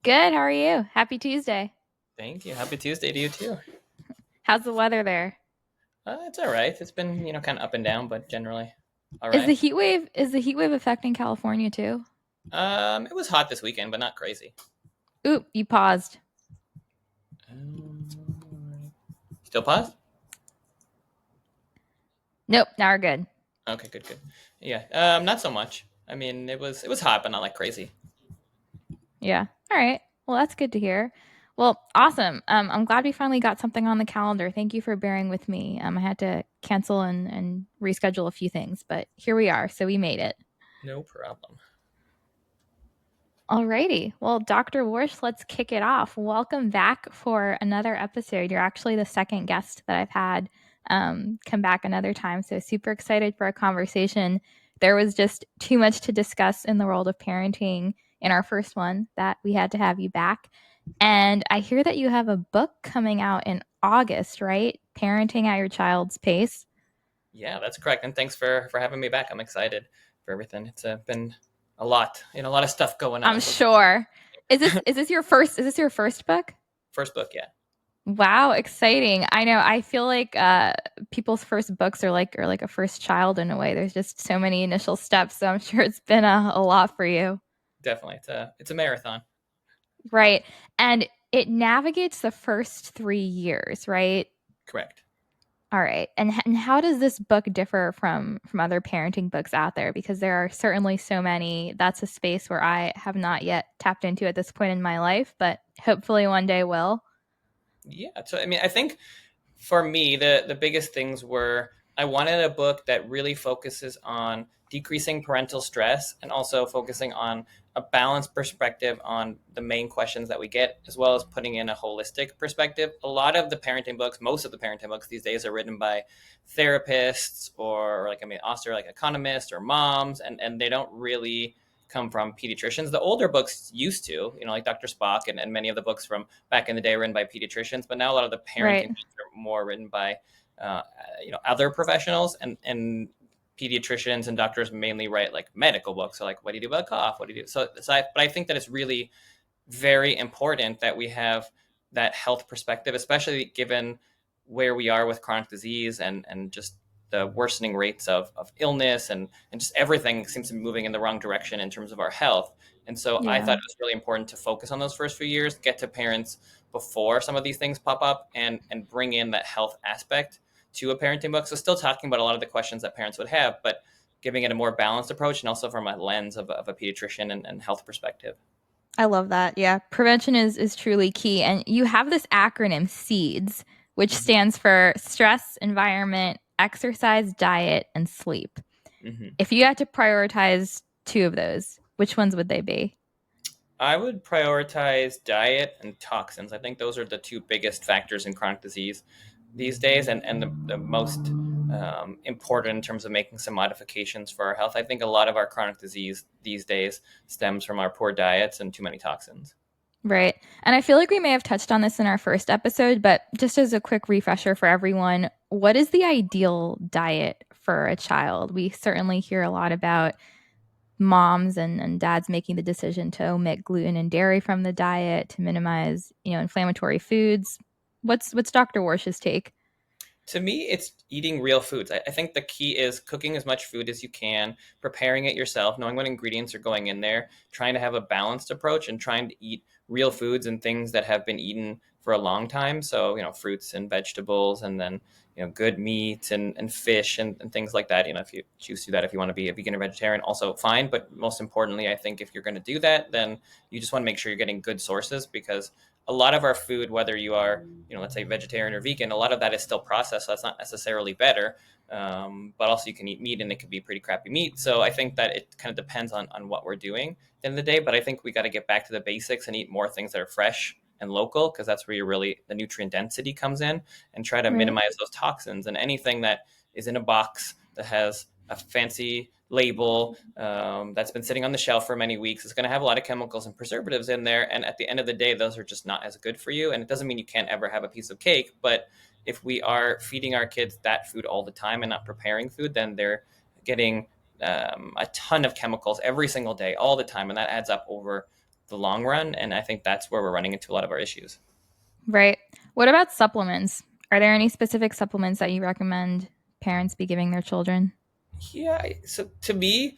Good. How are you? Happy Tuesday. Thank you. Happy Tuesday to you too. How's the weather there? It's all right. It's been, kind of up and down, but generally all Is the right. heat wave is the heat wave affecting California too? It was hot this weekend, but not crazy. Oop, you paused. Um, Still paused? Nope, now we're good. Okay, good, good. Yeah, not so much. I mean, it was hot, but not like crazy. Yeah. All right. Well, that's good to hear. Well, awesome. I'm glad we finally got something on the calendar. Thank you for bearing with me. I had to cancel and reschedule a few things, but here we are. So we made it. No problem. Alrighty. Well, Dr. Warsh, let's kick it off. Welcome back for another episode. You're actually the second guest that I've had come back another time. So super excited for a conversation. There was just too much to discuss in the world of parenting in our first one that we had to have you back. And I hear that you have a book coming out in August, right? Parenting at Your Child's Pace. Yeah, that's correct. And thanks for having me back. I'm excited for everything. It's been a lot, a lot of stuff going I'm on. So sure. Is this your first book? first book, yeah. Wow, exciting. I know. I feel like people's first books are like a first child in a way. There's just so many initial steps. So I'm sure it's been a lot for you. Definitely. It's a marathon. Right. And it navigates the first 3 years, right? Correct. All right. And how does this book differ from other parenting books out there? Because there are certainly so many. That's a space where I have not yet tapped into at this point in my life, but hopefully one day will. Yeah. So I mean, I think for me, the biggest things were I wanted a book that really focuses on decreasing parental stress and also focusing on a balanced perspective on the main questions that we get, as well as putting in a holistic perspective. A lot of the parenting books, most of the parenting books these days are written by therapists or like, I mean, also like economists or moms, and they don't really come from pediatricians. The older books used to, like Dr. Spock and many of the books from back in the day written by pediatricians, but now a lot of the Right. parenting books are more written by, uh, other professionals and pediatricians and doctors mainly write like medical books. So like, what do you do about a cough? What do you do? But I think that it's really very important that we have that health perspective, especially given where we are with chronic disease and just the worsening rates of illness and just everything seems to be moving in the wrong direction in terms of our health. And so I thought Yeah. it was really important to focus on those first few years, get to parents before some of these things pop up and bring in that health aspect to a parenting book. So still talking about a lot of the questions that parents would have, but giving it a more balanced approach and also from a lens of a pediatrician and health perspective. I love that. Yeah. Prevention is truly key. And you have this acronym SEEDS, which Mm-hmm. stands for stress, environment, exercise, diet, and sleep. Mm-hmm. If you had to prioritize two of those, which ones would they be? I would prioritize diet and toxins. I think those are the two biggest factors in chronic disease these days, and the most important in terms of making some modifications for our health. I think a lot of our chronic disease these days stems from our poor diets and too many toxins. Right. And I feel like we may have touched on this in our first episode, but just as a quick refresher for everyone, what is the ideal diet for a child? We certainly hear a lot about moms and dads making the decision to omit gluten and dairy from the diet to minimize, inflammatory foods. What's Dr. Warsh's take? To me, it's eating real foods. I think the key is cooking as much food as you can, preparing it yourself, knowing what ingredients are going in there, trying to have a balanced approach and trying to eat real foods and things that have been eaten for a long time. So, fruits and vegetables and then, good meat and fish and things like that. If you choose to do that, if you want to be a vegan or vegetarian, also fine. But most importantly, I think if you're going to do that, then you just want to make sure you're getting good sources because a lot of our food, whether you are, let's say vegetarian or vegan, a lot of that is still processed. So that's not necessarily better. But also you can eat meat and it could be pretty crappy meat. So I think that it kind of depends on what we're doing at the end of the day. But I think we got to get back to the basics and eat more things that are fresh and local because that's where the nutrient density comes in and try to Right. minimize those toxins and anything that is in a box that has a fancy label that's been sitting on the shelf for many weeks is going to have a lot of chemicals and preservatives in there. And at the end of the day, those are just not as good for you. And it doesn't mean you can't ever have a piece of cake, but if we are feeding our kids that food all the time and not preparing food, then they're getting a ton of chemicals every single day, all the time. And that adds up over the long run. And I think that's where we're running into a lot of our issues. Right. What about supplements? Are there any specific supplements that you recommend parents be giving their children? Yeah. So to me,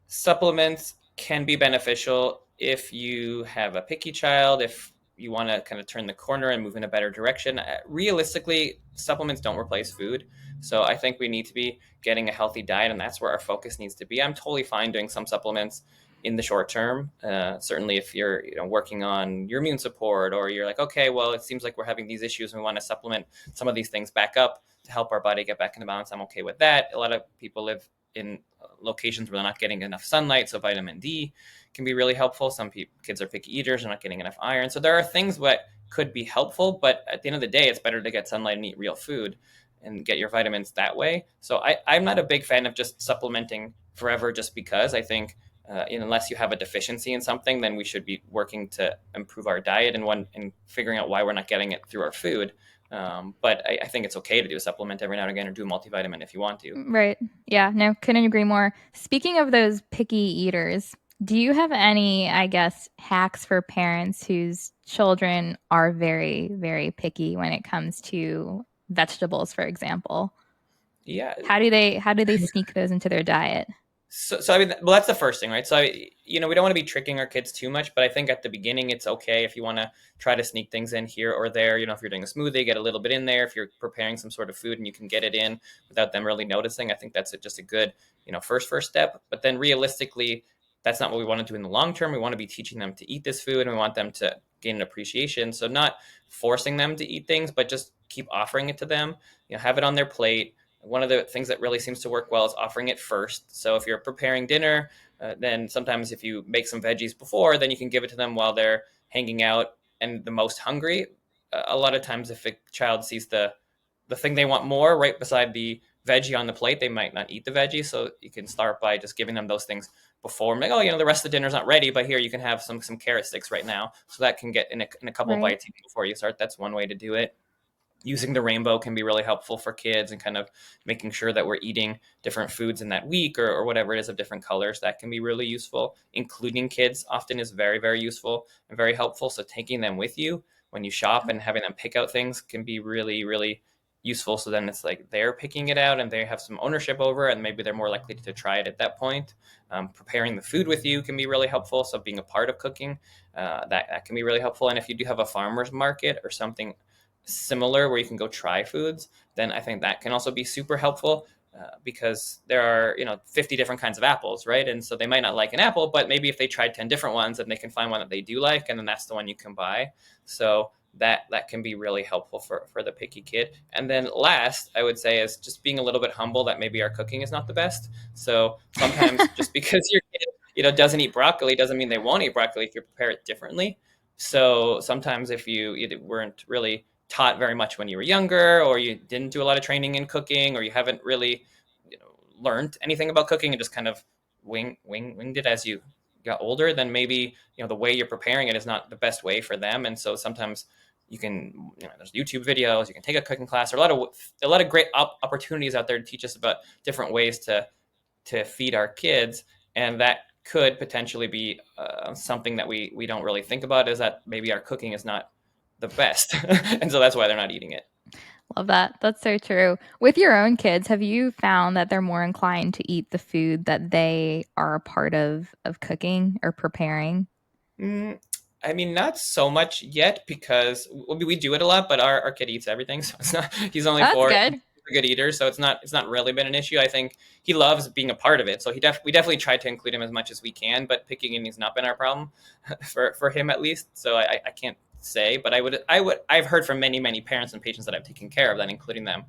supplements can be beneficial if you have a picky child, if you want to kind of turn the corner and move in a better direction. Realistically, supplements don't replace food. So I think we need to be getting a healthy diet, and that's where our focus needs to be. I'm totally fine doing some supplements in the short term. Certainly, if you're working on your immune support, or you're like, okay, well, it seems like we're having these issues, and we want to supplement some of these things back up to help our body get back into balance. I'm okay with that. A lot of people live in locations where they're not getting enough sunlight, so vitamin D can be really helpful. Some kids are picky eaters, they're not getting enough iron. So there are things that could be helpful, but at the end of the day, it's better to get sunlight and eat real food and get your vitamins that way. So I'm not a big fan of just supplementing forever just because. I think unless you have a deficiency in something, then we should be working to improve our diet and figuring out why we're not getting it through our food. But I think it's okay to do a supplement every now and again, or do a multivitamin if you want to. Right. Yeah, no, couldn't agree more. Speaking of those picky eaters, do you have any, I guess, hacks for parents whose children are very, very picky when it comes to vegetables, for example? Yeah. How do they sneak those into their diet? So I mean, well, that's the first thing, right? So we don't want to be tricking our kids too much, but I think at the beginning it's okay if you want to try to sneak things in here or there. If you're doing a smoothie, get a little bit in there. If you're preparing some sort of food and you can get it in without them really noticing, I think that's just a good, first step. But then realistically, that's not what we want to do in the long term. We want to be teaching them to eat this food, and we want them to gain an appreciation. So not forcing them to eat things, but just keep offering it to them. Have it on their plate. One of the things that really seems to work well is offering it first. So if you're preparing dinner, then sometimes if you make some veggies before, then you can give it to them while they're hanging out and the most hungry. A lot of times, if a child sees the thing they want more right beside the veggie on the plate, they might not eat the veggie. So you can start by just giving them those things before. Like, oh, the rest of the dinner's not ready, but here you can have some carrot sticks right now. So that can get in a couple Right. bites before you start. That's one way to do it. Using the rainbow can be really helpful for kids, and kind of making sure that we're eating different foods in that week, or whatever it is, of different colors. That can be really useful. Including kids often is very, very useful and very helpful. So taking them with you when you shop and having them pick out things can be really, really useful. So then it's like they're picking it out and they have some ownership over it, and maybe they're more likely to try it at that point. Preparing the food with you can be really helpful. So being a part of cooking, that can be really helpful. And if you do have a farmer's market or something similar where you can go try foods, then I think that can also be super helpful, because there are 50 different kinds of apples, right? And so they might not like an apple, but maybe if they tried 10 different ones, then they can find one that they do like, and then that's the one you can buy. So that can be really helpful for the picky kid. And then last, I would say, is just being a little bit humble that maybe our cooking is not the best. So sometimes just because your kid doesn't eat broccoli doesn't mean they won't eat broccoli if you prepare it differently. So sometimes if you weren't really taught very much when you were younger, or you didn't do a lot of training in cooking, or you haven't really learned anything about cooking and just kind of winged it as you got older, then maybe the way you're preparing it is not the best way for them. And so sometimes you can there's YouTube videos, you can take a cooking class. There are a lot of great opportunities out there to teach us about different ways to feed our kids, and that could potentially be something that we don't really think about, is that maybe our cooking is not the best. And so that's why they're not eating it. Love that. That's so true. With your own kids, have you found that they're more inclined to eat the food that they are a part of cooking or preparing? Mm, I mean, not so much yet, because we do it a lot, but our kid eats everything. So it's not, he's only That's 4. good. He's a good eater. So it's not really been an issue. I think he loves being a part of it. So we definitely try to include him as much as we can, but picking him has not been our problem for him, at least. So I can't say, but I've heard from many parents and patients that I've taken care of that including them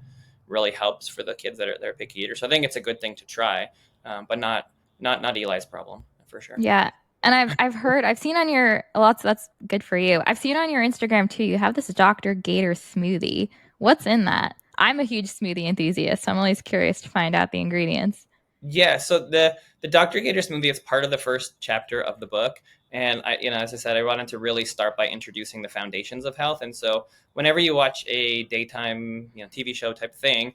really helps for the kids that are picky eaters. So I think it's a good thing to try, but not Eli's problem for sure. Yeah. And I've seen on your lots that's good for you. I've seen on your Instagram too, you have this Dr. Gator smoothie. What's in that? I'm a huge smoothie enthusiast, so I'm always curious to find out the ingredients. Yeah, so the Dr. Gator smoothie is part of the first chapter of the book, And as I said, I wanted to really start by introducing the foundations of health. And so whenever you watch a daytime, TV show type thing,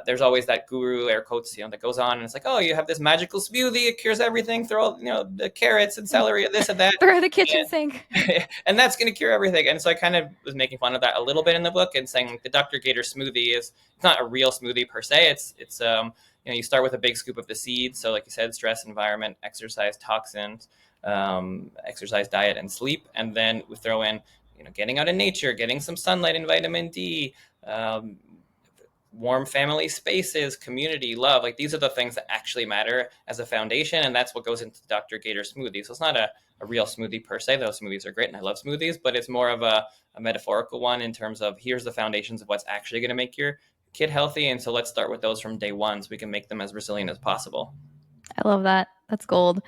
there's always that guru air quotes, that goes on and it's like, oh, you have this magical smoothie, it cures everything. Throw all, the carrots and celery and this and that. Throw the kitchen sink. And that's going to cure everything. And so I kind of was making fun of that a little bit in the book and saying the Dr. Gator smoothie is it's not a real smoothie per se. It's you start with a big scoop of the seeds. So like you said, stress, environment, exercise, toxins, exercise, diet, and sleep. And then we throw in, getting out in nature, getting some sunlight and vitamin D, warm family spaces, community, love. Like these are the things that actually matter as a foundation. And that's what goes into Dr. Gator smoothie. So it's not a real smoothie per se. Those smoothies are great and I love smoothies, but it's more of a metaphorical one in terms of here's the foundations of what's actually going to make your kid healthy. And so let's start with those from day one so we can make them as resilient as possible. I love that. That's gold.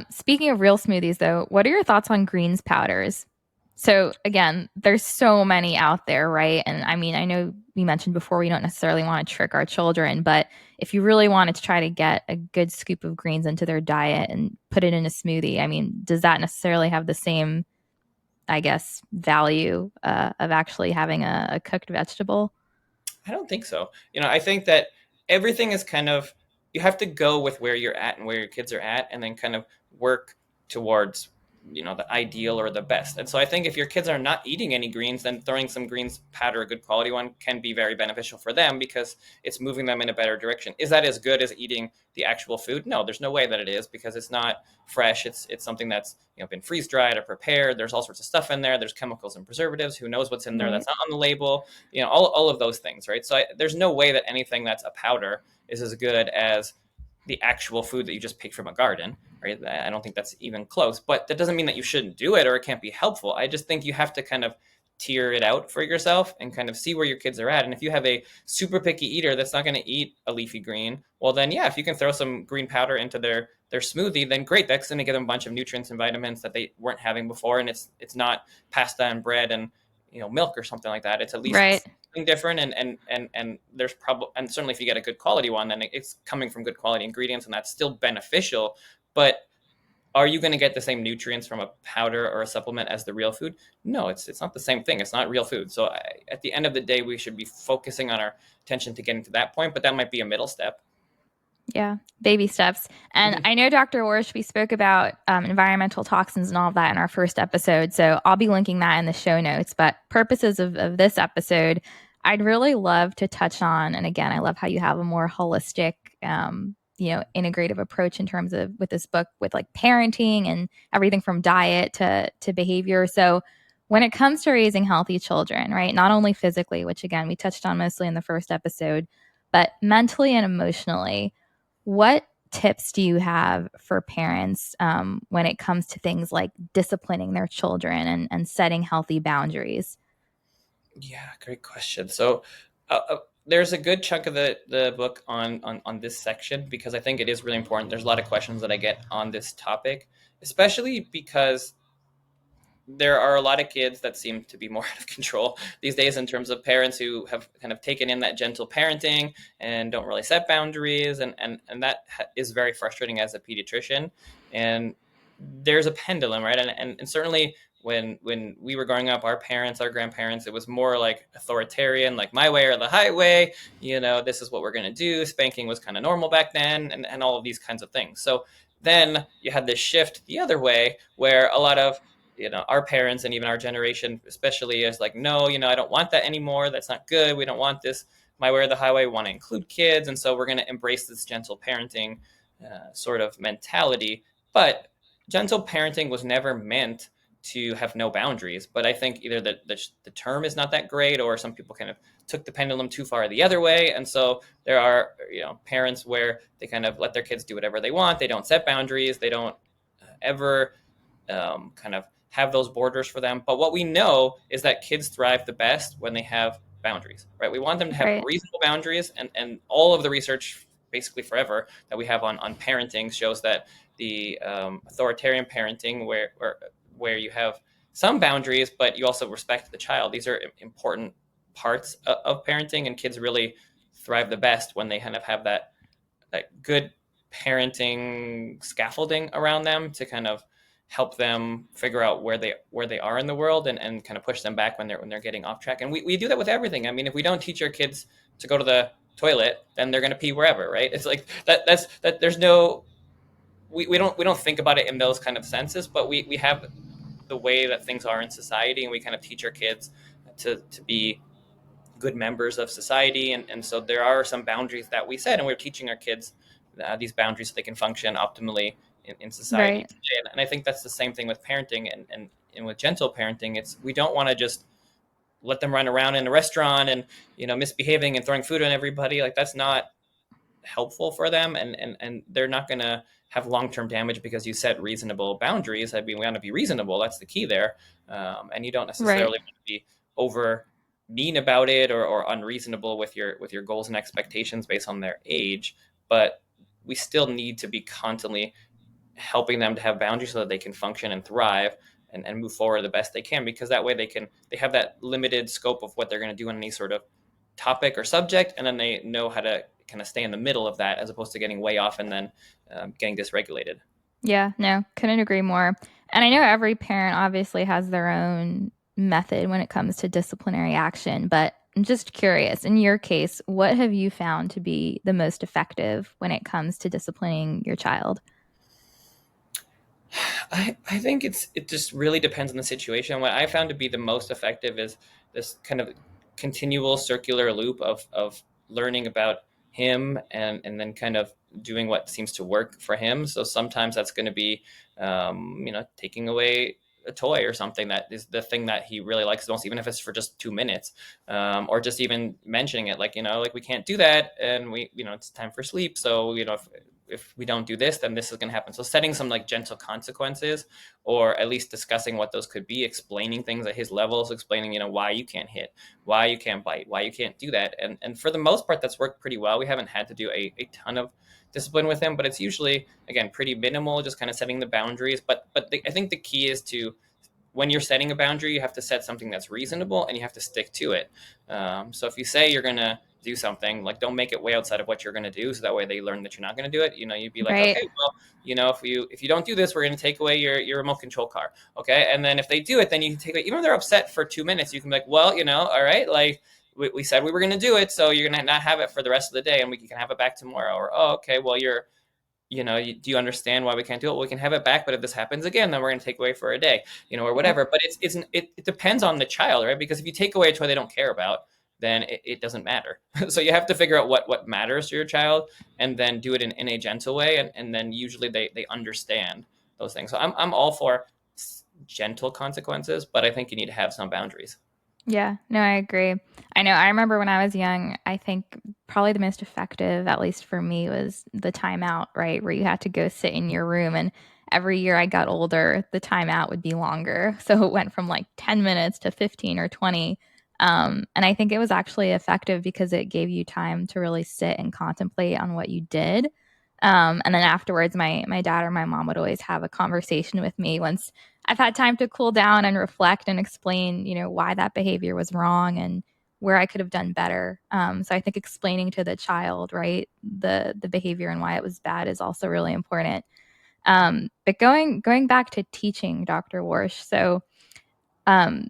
Speaking of real smoothies, though, what are your thoughts on greens powders? So again, there's so many out there, right? And I mean, I know we mentioned before we don't necessarily want to trick our children, but if you really wanted to try to get a good scoop of greens into their diet and put it in a smoothie, I mean, does that necessarily have the same, I guess, value of actually having a cooked vegetable? I don't think so. I think that everything is kind of, you have to go with where you're at and where your kids are at and then kind of work towards, the ideal or the best. And so I think if your kids are not eating any greens, then throwing some greens powder, a good quality one, can be very beneficial for them because it's moving them in a better direction. Is that as good as eating the actual food? No, there's no way that it is because it's not fresh. It's something that's been freeze dried or prepared. There's all sorts of stuff in there. There's chemicals and preservatives. Who knows what's in there Right. that's not on the label? All of those things, right? So there's no way that anything that's a powder is as good as the actual food that you just pick from a garden, right? I don't think that's even close, but that doesn't mean that you shouldn't do it or it can't be helpful. I just think you have to kind of tier it out for yourself and kind of see where your kids are at. And if you have a super picky eater that's not going to eat a leafy green, well then yeah, if you can throw some green powder into their smoothie, then great. That's going to give them a bunch of nutrients and vitamins that they weren't having before. And it's not pasta and bread and milk or something like that. It's at Right. least something different and there's probably, and certainly if you get a good quality one, then it's coming from good quality ingredients and that's still beneficial. But are you going to get the same nutrients from a powder or a supplement as the real food? No, it's not the same thing. It's not real food. So at the end of the day, we should be focusing on our attention to getting to that point, but that might be a middle step. Yeah, baby steps. And I know, Dr. Warsh, we spoke about environmental toxins and all of that in our first episode. So I'll be linking that in the show notes. But purposes of this episode, I'd really love to touch on, and again, I love how you have a more holistic, integrative approach in terms of with this book with like parenting and everything from diet to behavior. So when it comes to raising healthy children, right, not only physically, which again, we touched on mostly in the first episode, but mentally and emotionally, what tips do you have for parents when it comes to things like disciplining their children and setting healthy boundaries? Yeah, great question. So there's a good chunk of the book on this section because I think it is really important. There's a lot of questions that I get on this topic, especially because there are a lot of kids that seem to be more out of control these days in terms of parents who have kind of taken in that gentle parenting and don't really set boundaries. And that is very frustrating as a pediatrician. And there's a pendulum, right? And certainly when we were growing up, our parents, our grandparents, it was more like authoritarian, like my way or the highway, this is what we're going to do. Spanking was kind of normal back then and all of these kinds of things. So then you had this shift the other way where a lot of our parents and even our generation especially is like, no, I don't want that anymore. That's not good. We don't want this my way or the highway. We want to include kids. And so we're going to embrace this gentle parenting sort of mentality. But gentle parenting was never meant to have no boundaries. But I think either the term is not that great or some people kind of took the pendulum too far the other way. And so there are, parents where they kind of let their kids do whatever they want. They don't set boundaries. They don't ever kind of have those borders for them. But what we know is that kids thrive the best when they have boundaries, right? We want them to have Right. reasonable boundaries, and all of the research basically forever that we have on parenting shows that the authoritarian parenting where you have some boundaries, but you also respect the child. These are important parts of parenting, and kids really thrive the best when they kind of have that good parenting scaffolding around them to kind of help them figure out where they are in the world, and kind of push them back when they're getting off track. And we do that with everything. I mean, if we don't teach our kids to go to the toilet, then they're going to pee wherever, right? It's like that there's no we don't think about it in those kind of senses, but we have the way that things are in society, and we kind of teach our kids to be good members of society. And so there are some boundaries that we set, and we're teaching our kids these boundaries so they can function optimally in society Right. today. And I think that's the same thing with parenting, and with gentle parenting. It's we don't want to just let them run around in a restaurant and misbehaving and throwing food on everybody. Like, that's not helpful for them, and they're not going to have long-term damage because you set reasonable boundaries. I mean, we want to be reasonable. That's the key there. And you don't Right. necessarily want to be over mean about it, or unreasonable with your goals and expectations based on their age. But we still need to be constantly helping them to have boundaries so that they can function and thrive, and move forward the best they can, because that way they have that limited scope of what they're going to do on any sort of topic or subject, and then they know how to kind of stay in the middle of that, as opposed to getting way off and then getting dysregulated. Yeah, no, couldn't agree more. And I know every parent obviously has their own method when it comes to disciplinary action, but I'm just curious, in your case, what have you found to be the most effective when it comes to disciplining your child? I think it just really depends on the situation. What I found to be the most effective is this kind of continual circular loop of learning about him, and then kind of doing what seems to work for him. So sometimes that's going to be, taking away a toy or something that is the thing that he really likes the most, even if it's for just 2 minutes, or just even mentioning it, like we can't do that, and it's time for sleep. So if we don't do this, then this is going to happen. So setting some like gentle consequences, or at least discussing what those could be, explaining things at his levels, explaining, why you can't hit, why you can't bite, why you can't do that. And for the most part, that's worked pretty well. We haven't had to do a ton of discipline with him, but it's usually, again, pretty minimal, just kind of setting the boundaries. But I think the key is to, when you're setting a boundary, you have to set something that's reasonable, and you have to stick to it. So if you say you're going to do something, like, don't make it way outside of what you're going to do, so that way they learn that you're not going to do it. You'd be like, Right. okay, well, if you don't do this, we're going to take away your remote control car. Okay. And then if they do it, then you can take it, even if they're upset for 2 minutes, you can be like, well, all right, like, we said we were going to do it, so you're going to not have it for the rest of the day, and we can have it back tomorrow. Or, oh, okay, well, do you understand why we can't do it? Well, we can have it back, but if this happens again, then we're going to take away for a day, or Yep. whatever. But it depends on the child, right? Because if you take away a toy they don't care about, then it doesn't matter. So you have to figure out what matters to your child, and then do it in a gentle way. And then usually they understand those things. So I'm all for gentle consequences, but I think you need to have some boundaries. Yeah, no, I agree. I know. I remember when I was young, I think probably the most effective, at least for me, was the timeout, right? Where you had to go sit in your room. And every year I got older, the timeout would be longer. So it went from like 10 minutes to 15 or 20. And I think it was actually effective because it gave you time to really sit and contemplate on what you did. And then afterwards, my dad or my mom would always have a conversation with me once I've had time to cool down and reflect and explain, why that behavior was wrong and where I could have done better. So I think explaining to the child, right, the behavior and why it was bad is also really important. But going back to teaching, Dr. Warsh, so um,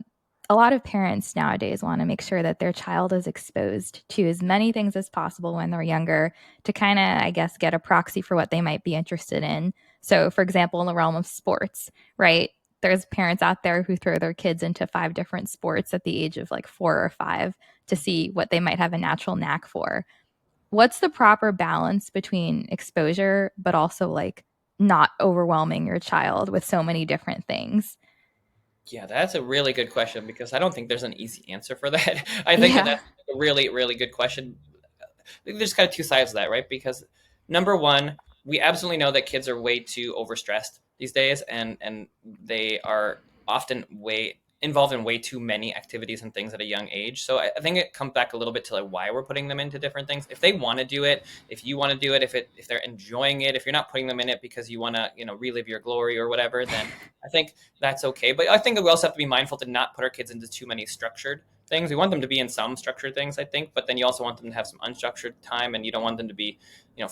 a lot of parents nowadays want to make sure that their child is exposed to as many things as possible when they're younger to kind of, I guess, get a proxy for what they might be interested in. So, for example, in the realm of sports, right? There's parents out there who throw their kids into 5 different sports at the age of like 4 or 5 to see what they might have a natural knack for. What's the proper balance between exposure, but also like not overwhelming your child with so many different things? Yeah, that's a really good question, because I don't think there's an easy answer for that. I think that Yeah. that's a really, really good question. There's kind of two sides of that, right? Because number one, we absolutely know that kids are way too overstressed these days, and they are often way involved in way too many activities and things at a young age. So I think it comes back a little bit to like why we're putting them into different things. If they want to do it, if you want to do it, if they're enjoying it, if you're not putting them in it because you want to, relive your glory or whatever, then I think that's okay. But I think we also have to be mindful to not put our kids into too many structured things. We want them to be in some structured things, I think, but then you also want them to have some unstructured time, and you don't want them to be,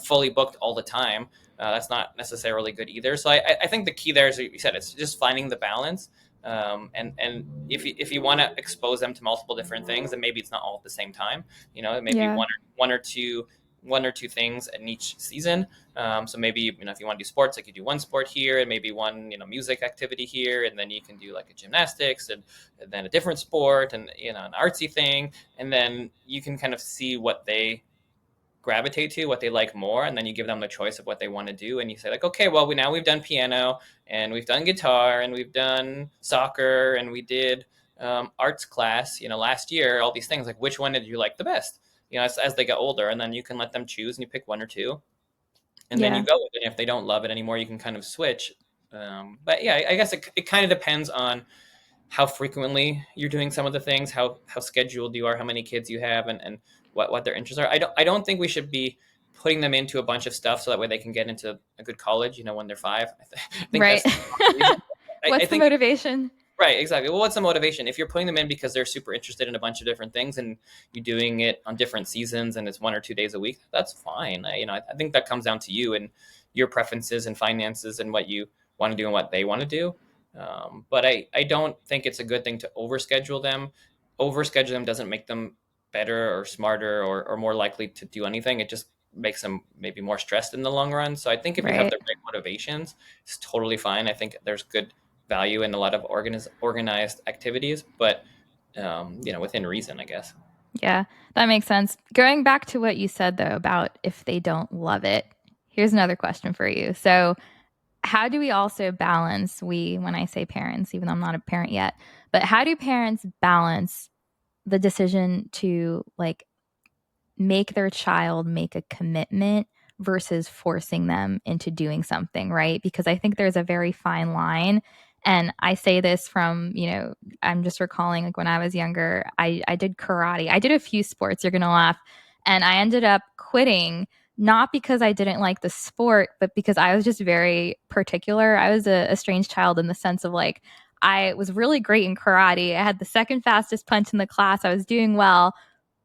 fully booked all the time. That's not necessarily good either. So I think the key there is, you said, it's just finding the balance. And if you want to expose them to multiple different things, then maybe it's not all at the same time. It may be Yeah. one or two things in each season. So maybe, if you want to do sports, like you do one sport here and maybe one, music activity here, and then you can do like a gymnastics and then a different sport and, an artsy thing. And then you can kind of see what they gravitate to, what they like more, and then you give them the choice of what they want to do. And you say like, okay, well, now we've done piano and we've done guitar and we've done soccer and we did arts class, last year, all these things. Like, which one did you like the best? As they get older, and then you can let them choose and you pick one or two, and then you Yeah. go with it. And if they don't love it anymore, you can kind of switch. But yeah, I guess it kind of depends on how frequently you're doing some of the things, how scheduled you are, how many kids you have, and what their interests are. I don't think we should be putting them into a bunch of stuff so that way they can get into a good college, when they're 5. I think Right. that's the wrong reason. I What's the think motivation? right, exactly. Well, what's the motivation? If you're putting them in because they're super interested in a bunch of different things and you're doing it on different seasons and it's 1 or 2 days a week, that's fine. I think that comes down to you and your preferences and finances and what you want to do and what they want to do. But I don't think it's a good thing to overschedule them. Overschedule them doesn't make them better or smarter or more likely to do anything. It just makes them maybe more stressed in the long run. So I think if you have Right. the right motivations, it's totally fine. I think there's good value in a lot of organized activities, but within reason, I guess. Yeah, that makes sense. Going back to what you said though about if they don't love it, here's another question for you. So, how do we also balance, when I say parents, even though I'm not a parent yet, but how do parents balance the decision to like make their child make a commitment versus forcing them into doing something, right? Because I think there's a very fine line. And I say this from, I'm just recalling like when I was younger, I did karate. I did a few sports, you're going to laugh. And I ended up quitting, not because I didn't like the sport, but because I was just very particular. I was a strange child in the sense of like, I was really great in karate. I had the second fastest punch in the class. I was doing well,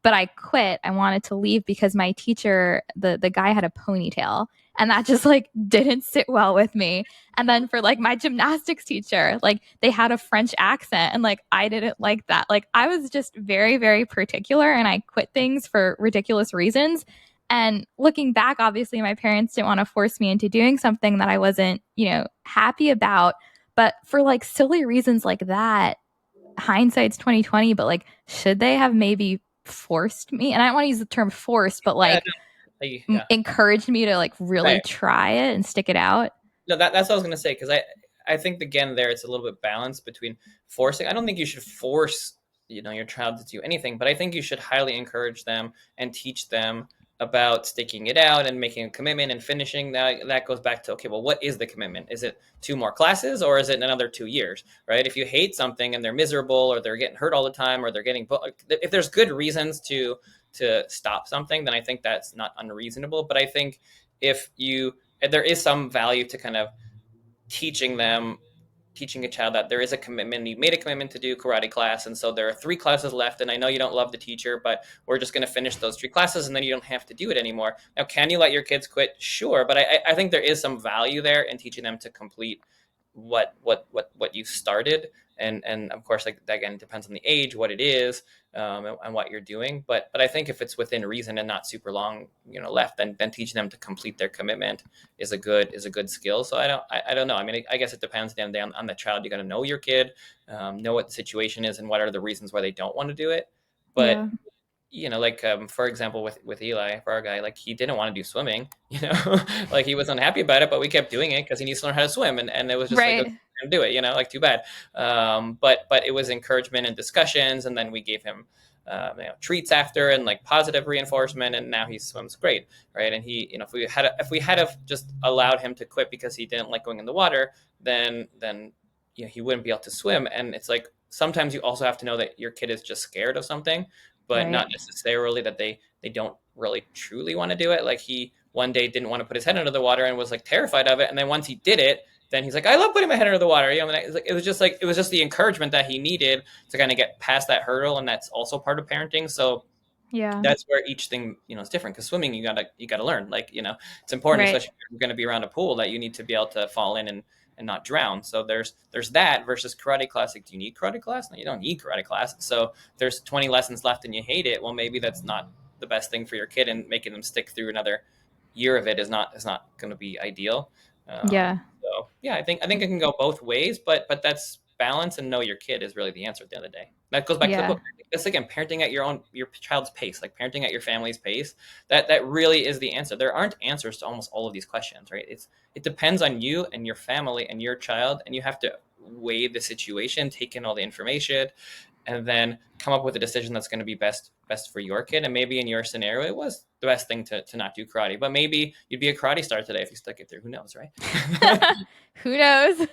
but I quit. I wanted to leave because my teacher, the guy had a ponytail, and that just like didn't sit well with me. And then for like my gymnastics teacher, like they had a French accent, and like I didn't like that. Like I was just very, very particular, and I quit things for ridiculous reasons. And looking back, obviously my parents didn't want to force me into doing something that I wasn't, happy about. But for like silly reasons like that, hindsight's 2020, but like should they have maybe forced me? And I don't want to use the term forced, but Yeah, like no, yeah, encouraged me to like really right. try it and stick it out. No, that's what I was gonna say, because I think again there it's a little bit balanced between forcing. I don't think you should force your child to do anything, but I think you should highly encourage them and teach them about sticking it out and making a commitment and finishing. That goes back to, okay, well, what is the commitment? Is it 2 more classes or is it another 2 years? Right? If you hate something and they're miserable or they're getting hurt all the time or they're getting, if there's good reasons to stop something, then I think that's not unreasonable. But I think if you there is some value to kind of teaching a child that there is a commitment. You made a commitment to do karate class, and so there are 3 classes left. And I know you don't love the teacher, but we're just going to finish those 3 classes, and then you don't have to do it anymore. Now, can you let your kids quit? Sure, but I think there is some value there in teaching them to complete what you started. And of course, like again, it depends on the age, what it is, and what you're doing. But I think if it's within reason and not super long, left, then teaching them to complete their commitment is a good skill. So I don't know. I mean, I guess it depends on the child. You got to know your kid, know what the situation is, and what are the reasons why they don't want to do it. But Yeah. like for example, with Eli, for our guy, like he didn't want to do swimming, like he was unhappy about it, but we kept doing it because he needs to learn how to swim, and it was just like, okay, Right. do it, like too bad. But it was encouragement and discussions, and then we gave him treats after and like positive reinforcement, and now he swims great, right? And he, if we had just allowed him to quit because he didn't like going in the water, then he wouldn't be able to swim. And it's like, sometimes you also have to know that your kid is just scared of something, but Right. not necessarily that they don't really truly want to do it. Like he one day didn't want to put his head under the water and was like terrified of it, and then once he did it, then he's like, I love putting my head under the water. You know, and it was just like it was just the encouragement that he needed to kind of get past that hurdle, and that's also part of parenting. So Yeah. that's where each thing, is different, because swimming, you gotta learn, like, it's important, Right. especially if you're going to be around a pool, that you need to be able to fall in and not drown. So there's that versus karate class. Like, do you need karate class? No, you don't need karate class. So there's 20 lessons left and you hate it. Well, maybe that's not the best thing for your kid, and making them stick through another year of it is not going to be ideal. Yeah. So yeah, I think it can go both ways, but that's balance, and know your kid is really the answer at the end of the day. That goes back to the Yeah. book. That's, again, parenting at your child's pace, like parenting at your family's pace. That really is the answer. There aren't answers to almost all of these questions, right? It depends on you and your family and your child, and you have to weigh the situation, take in all the information, and then come up with a decision that's going to be best for your kid. And maybe in your scenario, it was the best thing to not do karate, but maybe you'd be a karate star today if you stuck it through. Who knows, right? Who knows?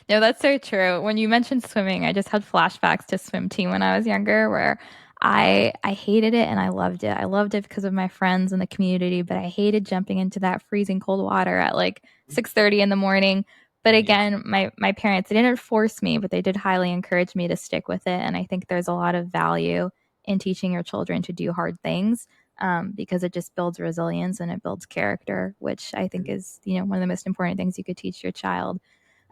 No, that's so true. When you mentioned swimming, I just had flashbacks to swim team when I was younger, where I hated it and I loved it. I loved it because of my friends and the community, but I hated jumping into that freezing cold water at like 6:30 in the morning. But Yeah. again, my parents, they didn't force me, but they did highly encourage me to stick with it. And I think there's a lot of value in teaching your children to do hard things, because it just builds resilience and it builds character, which I think is, one of the most important things you could teach your child.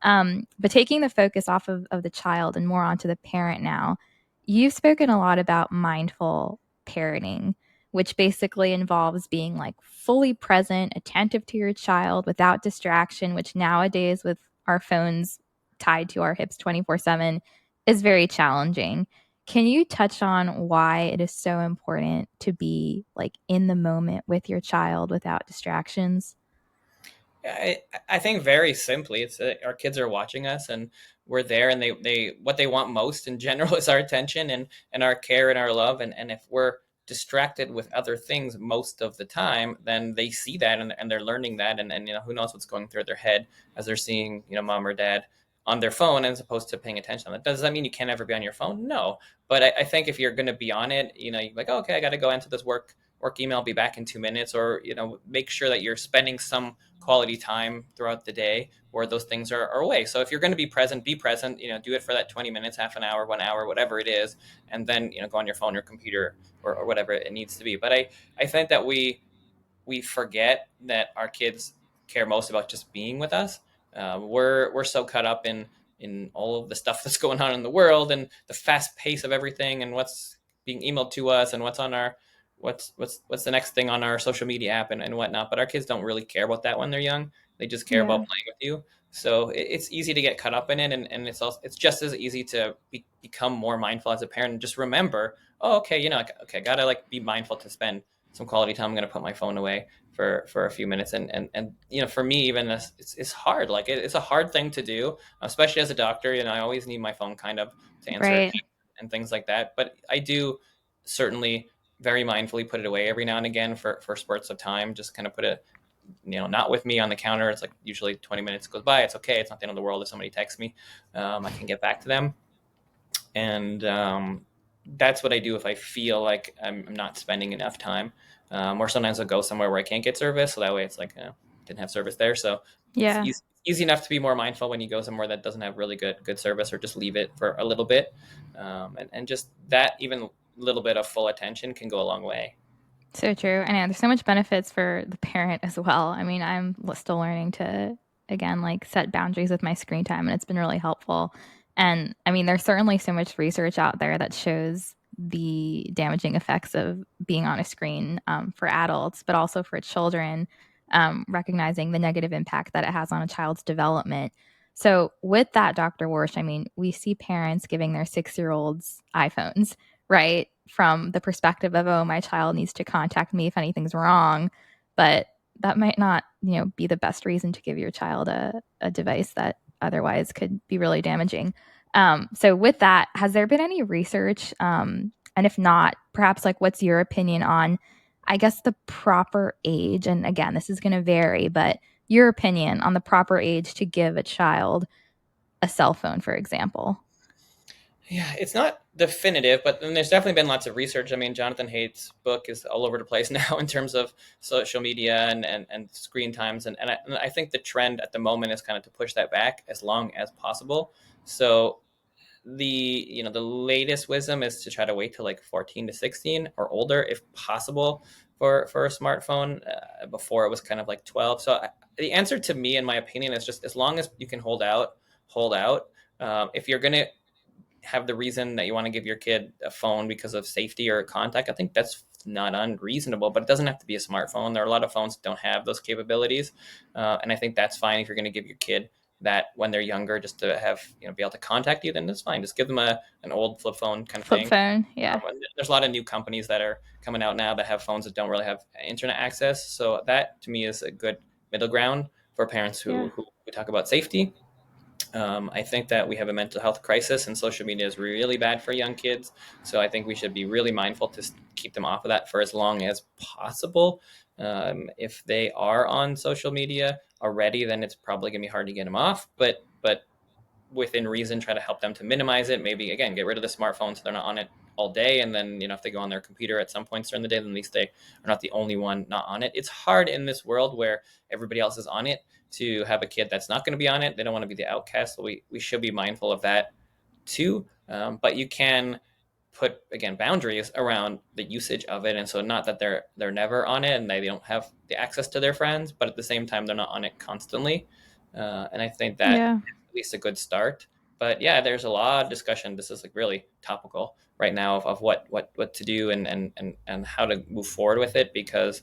But taking the focus off of the child and more onto the parent now, you've spoken a lot about mindful parenting, which basically involves being like fully present, attentive to your child without distraction, which nowadays with our phones tied to our hips 24/7 is very challenging. Can you touch on why it is so important to be like in the moment with your child without distractions? I think very simply, it's our kids are watching us, and we're there, and they what they want most in general is our attention and our care and our love. And if we're distracted with other things most of the time, then they see that, and they're learning that, and who knows what's going through their head as they're seeing mom or dad on their phone as opposed to paying attention. Does that mean you can't ever be on your phone? No, but I think if you're going to be on it, you're like, oh, okay, I got to go answer this work email, be back in 2 minutes, or make sure that you're spending some quality time throughout the day where those things are away. So if you're going to be present, do it for that 20 minutes, half an hour, 1 hour, whatever it is, and then go on your phone or computer, or whatever it needs to be. But I think that we forget that our kids care most about just being with us. We're so caught up in all of the stuff that's going on in the world, and the fast pace of everything, and what's being emailed to us, and what's on our what's the next thing on our social media app, and whatnot. But our kids don't really care about that when they're young. They just care about Yeah. playing with you. So it's easy to get caught up in it, and it's just as easy to become more mindful as a parent, and just remember, oh, okay, like, okay, gotta like be mindful to spend some quality time. I'm going to put my phone away for a few minutes. And for me, even this, it's hard. Like it's a hard thing to do, especially as a doctor. I always need my phone kind of to answer Right. text and things like that. But I do certainly very mindfully put it away every now and again for spurts of time. Just kind of put it, not with me on the counter. It's like usually 20 minutes goes by. It's okay. It's not the end of the world if somebody texts me. I can get back to them. And that's what I do if I feel like I'm not spending enough time. Or sometimes I'll go somewhere where I can't get service, so that way it's like, didn't have service there. So it's Yeah. easy enough to be more mindful when you go somewhere that doesn't have really good service, or just leave it for a little bit. And just that, even little bit of full attention can go a long way. So true. I know there's so much benefits for the parent as well. I mean, I'm still learning to, again, like set boundaries with my screen time, and it's been really helpful. And I mean, there's certainly so much research out there that shows the damaging effects of being on a screen, for adults, but also for children, recognizing the negative impact that it has on a child's development. So, with that, Dr. Warsh, I mean, we see parents giving their 6-year-olds iPhones, right? From the perspective of, oh, my child needs to contact me if anything's wrong. But that might not, be the best reason to give your child a device that otherwise could be really damaging. So with that, has there been any research? And if not, perhaps like what's your opinion on, I guess, the proper age? And again, this is going to vary, but your opinion on the proper age to give a child a cell phone, for example. Yeah, it's not definitive, but then there's definitely been lots of research. I mean, Jonathan Haidt's book is all over the place now in terms of social media and screen times. And I think the trend at the moment is kind of to push that back as long as possible. So the latest wisdom is to try to wait till like 14 to 16 or older if possible for a smartphone, before it was kind of like 12. So the answer to me, in my opinion, is just as long as you can hold out. If you're going to have the reason that you want to give your kid a phone because of safety or contact, I think that's not unreasonable, but it doesn't have to be a smartphone. There are a lot of phones that don't have those capabilities. And I think that's fine if you're going to give your kid that when they're younger, just to have, be able to contact you, then that's fine. Just give them an old flip phone kind of Flip thing. phone, yeah. There's a lot of new companies that are coming out now that have phones that don't really have internet access. So that to me is a good middle ground for parents Yeah. who talk about safety. I think that we have a mental health crisis, and social media is really bad for young kids. So I think we should be really mindful to keep them off of that for as long as possible. If they are on social media already, then it's probably going to be hard to get them off. But within reason, try to help them to minimize it. Maybe again, get rid of the smartphone so they're not on it all day. And then, if they go on their computer at some points during the day, then at least they are not the only one not on it. It's hard in this world where everybody else is on it to have a kid that's not going to be on it. They don't want to be the outcast. So we should be mindful of that too. But you can put, again, boundaries around the usage of it, and so not that they're never on it and they don't have the access to their friends, but at the same time they're not on it constantly. And I think that Yeah. at least a good start. But yeah, there's a lot of discussion. This is like really topical right now of what to do and how to move forward with it, because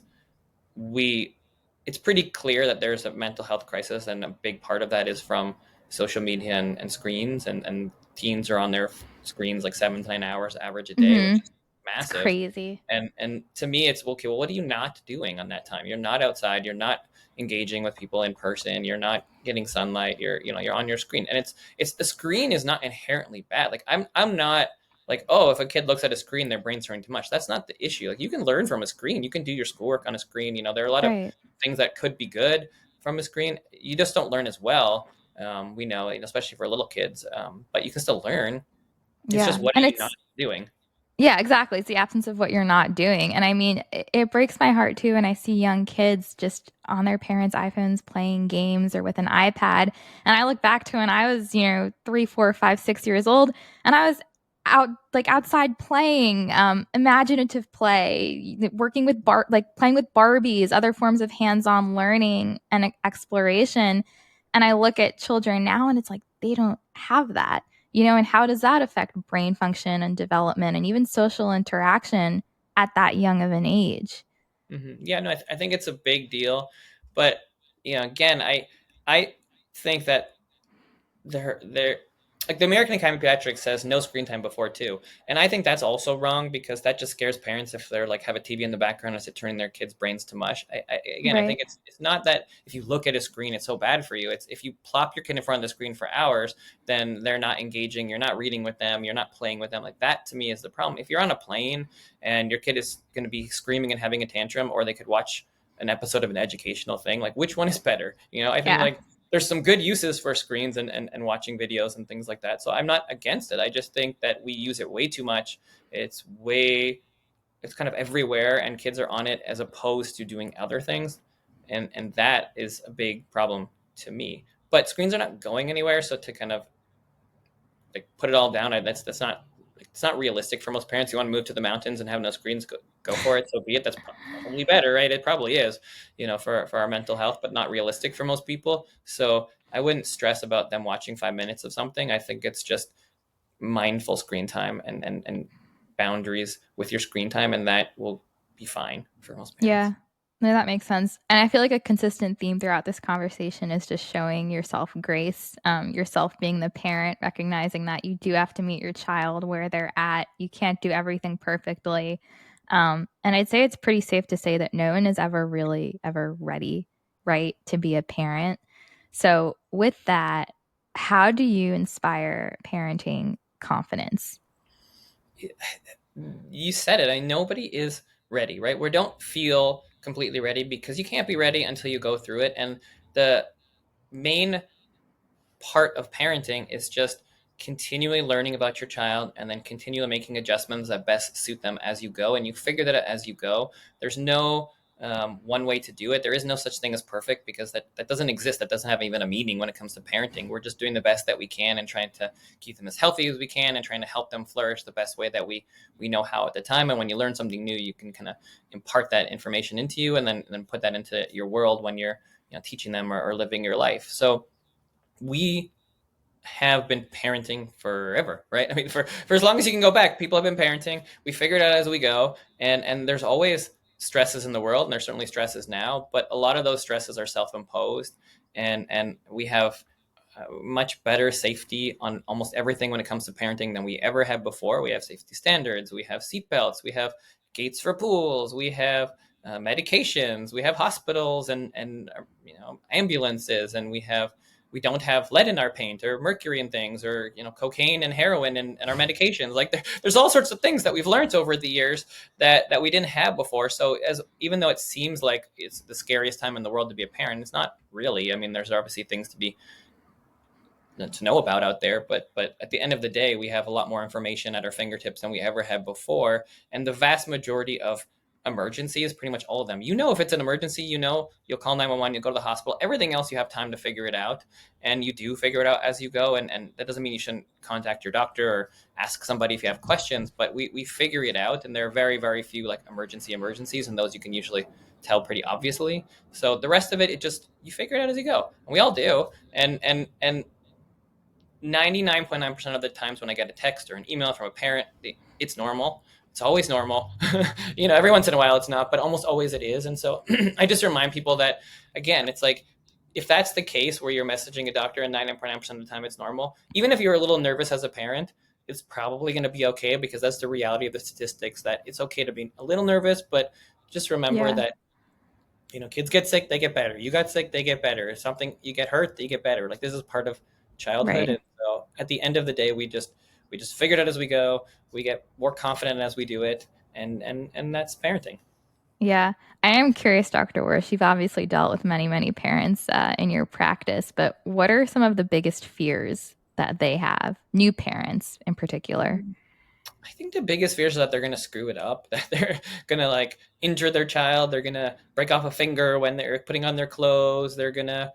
we it's pretty clear that there's a mental health crisis, and a big part of that is from social media and screens, and teens are on their screens like 7 to 9 hours average a day, which Mm-hmm. is It's massive. crazy. And to me, it's okay. Well, what are you not doing on that time? You're not outside. You're not engaging with people in person. You're not getting sunlight. You're on your screen, and it's the screen is not inherently bad. Like I'm not like, oh, if a kid looks at a screen, their brain's turning too much. That's not the issue. Like, you can learn from a screen. You can do your schoolwork on a screen. There are a lot of Right. things that could be good from a screen. You just don't learn as well. We know, especially for little kids. But you can still learn. It's Yeah. just, what And are you not it's doing? Yeah, exactly. It's the absence of what you're not doing. And I mean, it breaks my heart too when I see young kids just on their parents' iPhones playing games or with an iPad. And I look back to when I was, 3, 4, 5, 6 years old, and I was outside playing, imaginative play, working with playing with Barbies, other forms of hands-on learning and exploration. And I look at children now and it's like they don't have that. And how does that affect brain function and development and even social interaction at that young of an age? Yeah, no, I think it's a big deal, but again, I think that they're like, the American Academy of Pediatrics says no screen time before 2, and I think that's also wrong, because that just scares parents if they're like have a TV in the background. Is it turning their kids' brains to mush? Again, I Right. think it's not that if you look at a screen it's so bad for you. It's if you plop your kid in front of the screen for hours, then they're not engaging. You're not reading with them. You're not playing with them. Like, that to me is the problem. If you're on a plane and your kid is going to be screaming and having a tantrum, or they could watch an episode of an educational thing, like, which one is better? I think, Yeah. like, there's some good uses for screens and watching videos and things like that. So I'm not against it. I just think that we use it way too much. It's kind of everywhere, and kids are on it as opposed to doing other things. And that is a big problem to me. But screens are not going anywhere. So to kind of like put it all down, that's not, it's not realistic for most parents. You want to move to the mountains and have no screens, go for it. So be it. That's probably better, right? It probably is, for our mental health, but not realistic for most people. So I wouldn't stress about them watching 5 minutes of something. I think it's just mindful screen time and boundaries with your screen time, and that will be fine for most Yeah. parents. No, that makes sense. And I feel like a consistent theme throughout this conversation is just showing yourself grace, yourself being the parent, recognizing that you do have to meet your child where they're at. You can't do everything perfectly. And I'd say it's pretty safe to say that no one is ever really ever ready, right, to be a parent. So, with that, how do you inspire parenting confidence? You said it. Nobody is ready, right? We don't feel completely ready, because you can't be ready until you go through it. And the main part of parenting is just continually learning about your child and then continually making adjustments that best suit them as you go. And you figure that out as you go. There's no one way to do it. There is no such thing as perfect, because that doesn't exist. That doesn't have even a meaning when it comes to parenting. We're just doing the best that we can and trying to keep them as healthy as we can and trying to help them flourish the best way that we know how at the time. And when you learn something new, you can kind of impart that information into you and then put that into your world when you're teaching them or living your life. So we have been parenting forever, right? I mean, for as long as you can go back, people have been parenting. We figure it out as we go, and there's always stresses in the world, and there's certainly stresses now, but a lot of those stresses are self-imposed, and we have much better safety on almost everything when it comes to parenting than we ever had before. We have safety standards, we have seatbelts, we have gates for pools, we have medications, we have hospitals and ambulances, and we don't have lead in our paint or mercury in things, or cocaine and heroin and our medications. Like there's all sorts of things that we've learned over the years that we didn't have before. So even though it seems like it's the scariest time in the world to be a parent, it's not really. I mean, there's obviously things to know about out there, but at the end of the day, we have a lot more information at our fingertips than we ever had before. And the vast majority of emergencies, pretty much all of them, if it's an emergency, you'll call 911, you'll go to the hospital. Everything else, you have time to figure it out, and you do figure it out as you go. And that doesn't mean you shouldn't contact your doctor or ask somebody if you have questions, but we figure it out. And there are very, very few like emergencies, and those you can usually tell pretty obviously. So the rest of it, you figure it out as you go, and we all do. And 99.9% of the times when I get a text or an email from a parent, it's normal. It's always normal. Every once in a while it's not, but almost always it is. And so I just remind people that, again, it's like, if that's the case where you're messaging a doctor and 99.9% of the time it's normal, even if you're a little nervous as a parent, it's probably going to be okay, because that's the reality of the statistics, that it's okay to be a little nervous. But just remember that kids get sick, they get better. You got sick, they get better. If something, you get hurt, you get better. Like, this is part of childhood. Right. And so at the end of the day, we just figured it out as we go. We get more confident as we do it. And that's parenting. Yeah. I am curious, Dr. Warsh, you've obviously dealt with many, many parents in your practice, but what are some of the biggest fears that they have, new parents in particular? I think the biggest fears is that they're going to screw it up, that they're going to like injure their child. They're going to break off a finger when they're putting on their clothes. They're going to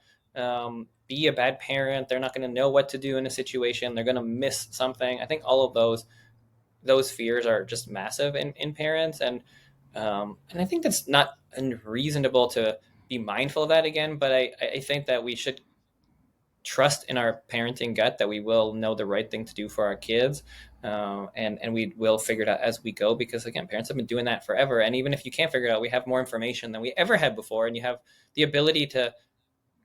be a bad parent. They're not going to know what to do in a situation. They're going to miss something. I think all of those fears are just massive in parents. And I think that's not unreasonable to be mindful of that again. But I think that we should trust in our parenting gut, that we will know the right thing to do for our kids, and we will figure it out as we go, because again, parents have been doing that forever. And even if you can't figure it out, we have more information than we ever had before, and you have the ability to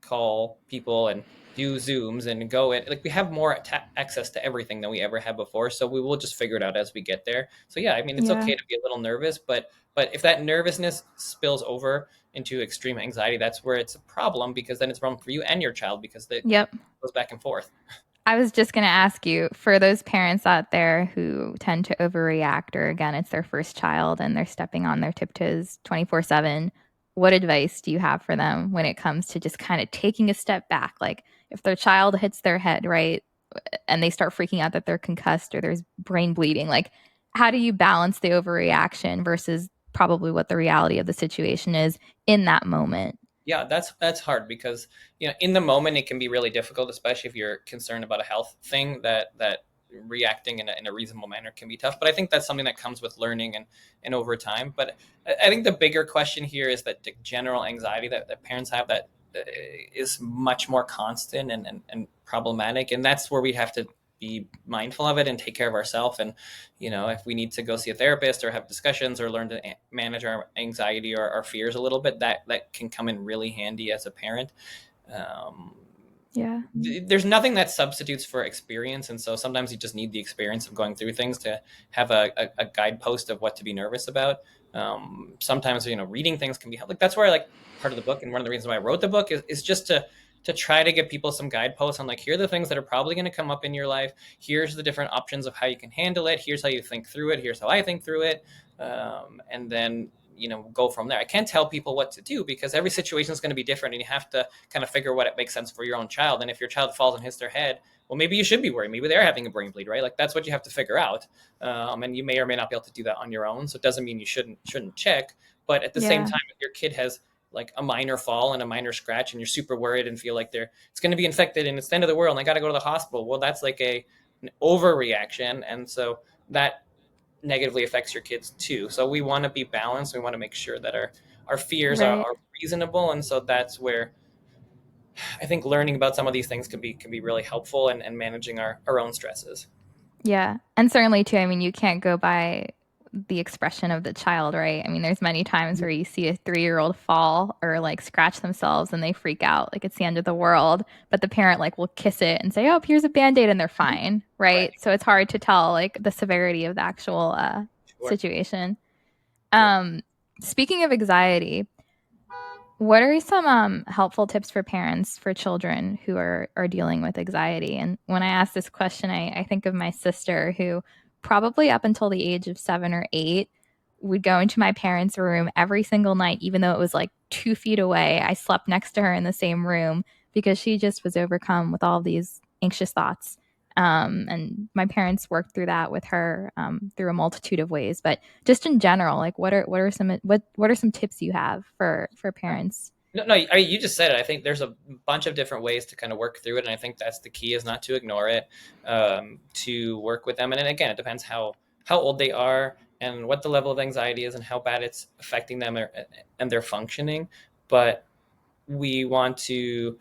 call people and do Zooms and go it like we have more access to everything than we ever had before. So we will just figure it out as we get there. So yeah, I mean, it's Yeah. okay to be a little nervous, but if that nervousness spills over into extreme anxiety, that's where it's a problem, because then it's a problem for you and your child, because it Yep. goes back and forth. I was just going to ask you, for those parents out there who tend to overreact, or again, it's their first child and they're stepping on their tiptoes 24/7, what advice do you have for them when it comes to just kind of taking a step back? Like, if their child hits their head, right, and they start freaking out that they're concussed or there's brain bleeding, like, how do you balance the overreaction versus probably what the reality of the situation is in that moment? Yeah, that's hard, because in the moment it can be really difficult, especially if you're concerned about a health thing, that reacting in a reasonable manner can be tough. But I think that's something that comes with learning and over time. But I think the bigger question here is that the general anxiety that parents have, that is much more constant and problematic, and that's where we have to be mindful of it and take care of ourselves. And if we need to go see a therapist or have discussions or learn to manage our anxiety or our fears a little bit, that can come in really handy as a parent. um, Yeah. there's nothing that substitutes for experience, and so sometimes you just need the experience of going through things to have a guidepost of what to be nervous about. Sometimes reading things can be helpful. Like, that's where I like part of the book, and one of the reasons why I wrote the book is just to try to give people some guideposts on, like, here are the things that are probably going to come up in your life. Here's the different options of how you can handle it. Here's how you think through it. Here's how I think through it. And then go from there. I can't tell people what to do because every situation is going to be different, and you have to kind of figure what it makes sense for your own child. And if your child falls and hits their head, well, maybe you should be worried. Maybe they're having a brain bleed, right? Like that's what you have to figure out. And you may or may not be able to do that on your own. So it doesn't mean you shouldn't check. But at the same Yeah. time, if your kid has like a minor fall and a minor scratch, and you're super worried and feel like it's going to be infected and it's the end of the world and I got to go to the hospital, well, that's like an overreaction, and so that negatively affects your kids too. So we want to be balanced. We want to make sure that our fears Right. are reasonable, and so that's where I think learning about some of these things can be really helpful, and managing our own stresses. Yeah. And certainly too, I mean, you can't go by the expression of the child, right? I mean, there's many times where you see a 3-year-old fall or like scratch themselves and they freak out like it's the end of the world, but the parent like will kiss it and say, "Oh, here's a band-aid," and they're fine, Right. right? So it's hard to tell like the severity of the actual Sure. situation. Yep. Um Speaking of anxiety, what are some helpful tips for parents for children who are dealing with anxiety? And when I ask this question, I think of my sister who probably up until the age of 7 or 8 would go into my parents' room every single night, even though it was like 2 feet away. I slept next to her in the same room because she just was overcome with all these anxious thoughts. And my parents worked through that with her through a multitude of ways. But just in general, like what are some tips you have for parents? No, no, you just said it. I think there's a bunch of different ways to kind of work through it, and I think that's the key is not to ignore it, to work with them. And then again, it depends how old they are and what the level of anxiety is and how bad it's affecting them and their functioning. But we want to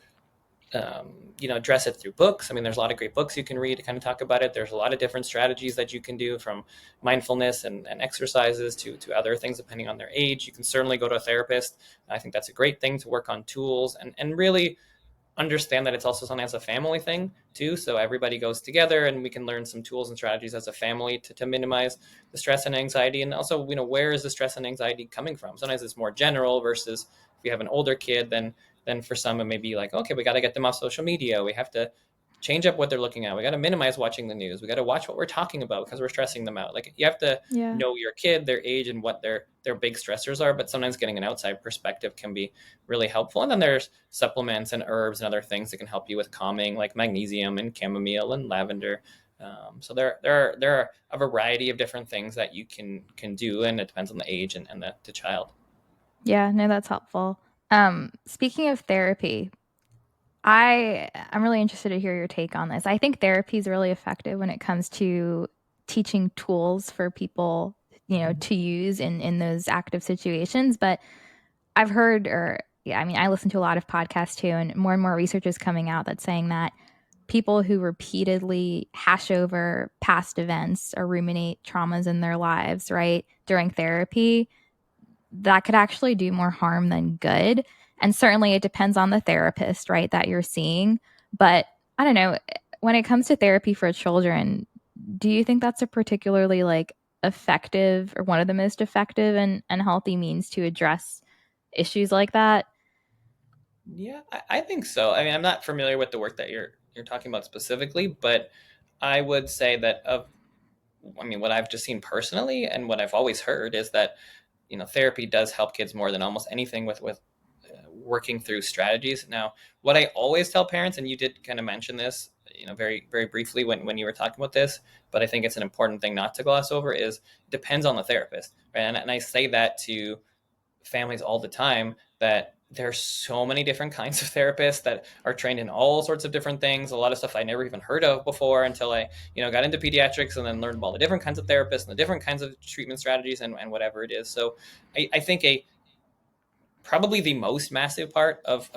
address it through books. I mean, there's a lot of great books you can read to kind of talk about it. There's a lot of different strategies that you can do, from mindfulness and exercises to other things depending on their age. You can certainly go to a therapist. I think that's a great thing to work on tools, and really understand that it's also sometimes a family thing too. So everybody goes together and we can learn some tools and strategies as a family to minimize the stress and anxiety. And also, where is the stress and anxiety coming from? Sometimes it's more general versus if you have an older kid, then for some it may be like, okay, we got to get them off social media. We have to change up what they're looking at. We got to minimize watching the news. We got to watch what we're talking about because we're stressing them out. Like you have to Yeah. know your kid, their age, and what their big stressors are. But sometimes getting an outside perspective can be really helpful. And then there's supplements and herbs and other things that can help you with calming, like magnesium and chamomile and lavender. So there are a variety of different things that you can do, and it depends on the age and the child. Yeah, no, that's helpful. Speaking of therapy, I'm really interested to hear your take on this. I think therapy is really effective when it comes to teaching tools for people, to use in those active situations. But I've heard, or yeah, I mean, I listen to a lot of podcasts too, and more research is coming out that's saying that people who repeatedly hash over past events or ruminate traumas in their lives, right, during therapy, that could actually do more harm than good. And certainly it depends on the therapist, right, that you're seeing. But I don't know, when it comes to therapy for children, do you think that's a particularly like effective or one of the most effective and healthy means to address issues like that? Yeah, I think so. I mean, I'm not familiar with the work that you're talking about specifically, but I would say that I mean, what I've just seen personally and what I've always heard is that therapy does help kids more than almost anything with working through strategies. Now, what I always tell parents, and you did kind of mention this, very very briefly when you were talking about this, but I think it's an important thing not to gloss over, is it depends on the therapist, right? And I say that to families all the time, that there's so many different kinds of therapists that are trained in all sorts of different things, a lot of stuff I never even heard of before until I got into pediatrics, and then learned about all the different kinds of therapists and the different kinds of treatment strategies and whatever it is. So I think a probably the most massive part of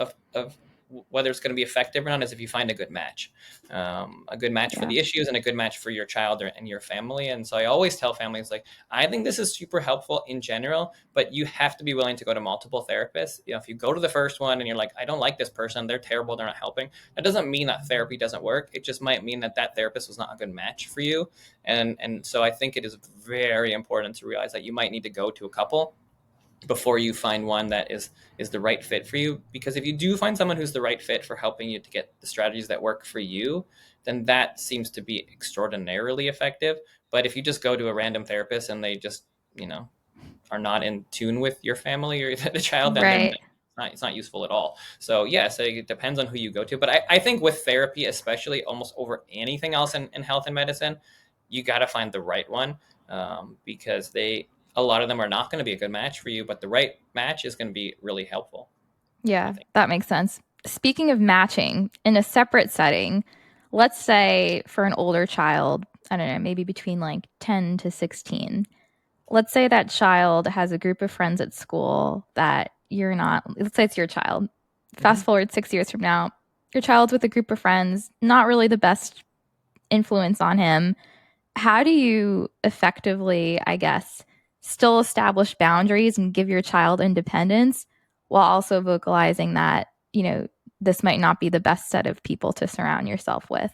whether it's going to be effective or not is if you find a good match for Yeah. the issues and a good match for your child and your family. And so I always tell families, like, I think this is super helpful in general, but you have to be willing to go to multiple therapists. If you go to the first one and you're like, I don't like this person, they're terrible, they're not helping, that doesn't mean that therapy doesn't work. It just might mean that therapist was not a good match for you. And so I think it is very important to realize that you might need to go to a couple before you find one that is the right fit for you. Because if you do find someone who's the right fit for helping you to get the strategies that work for you, then that seems to be extraordinarily effective. But if you just go to a random therapist and they just are not in tune with your family or the child, then Right. it's not useful at all. So yes, it depends on who you go to. But I think with therapy, especially almost over anything else in health and medicine, you got to find the right one, because a lot of them are not going to be a good match for you, but the right match is going to be really helpful, I Yeah, think. that makes sense. Speaking of matching in a separate setting, let's say for an older child, I don't know, maybe between like 10 to 16. Let's say that child has a group of friends at school that you're not, let's say it's your child. Mm-hmm. Fast forward 6 years from now, your child's with a group of friends, not really the best influence on him. How do you effectively, I guess, still establish boundaries and give your child independence while also vocalizing that, this might not be the best set of people to surround yourself with?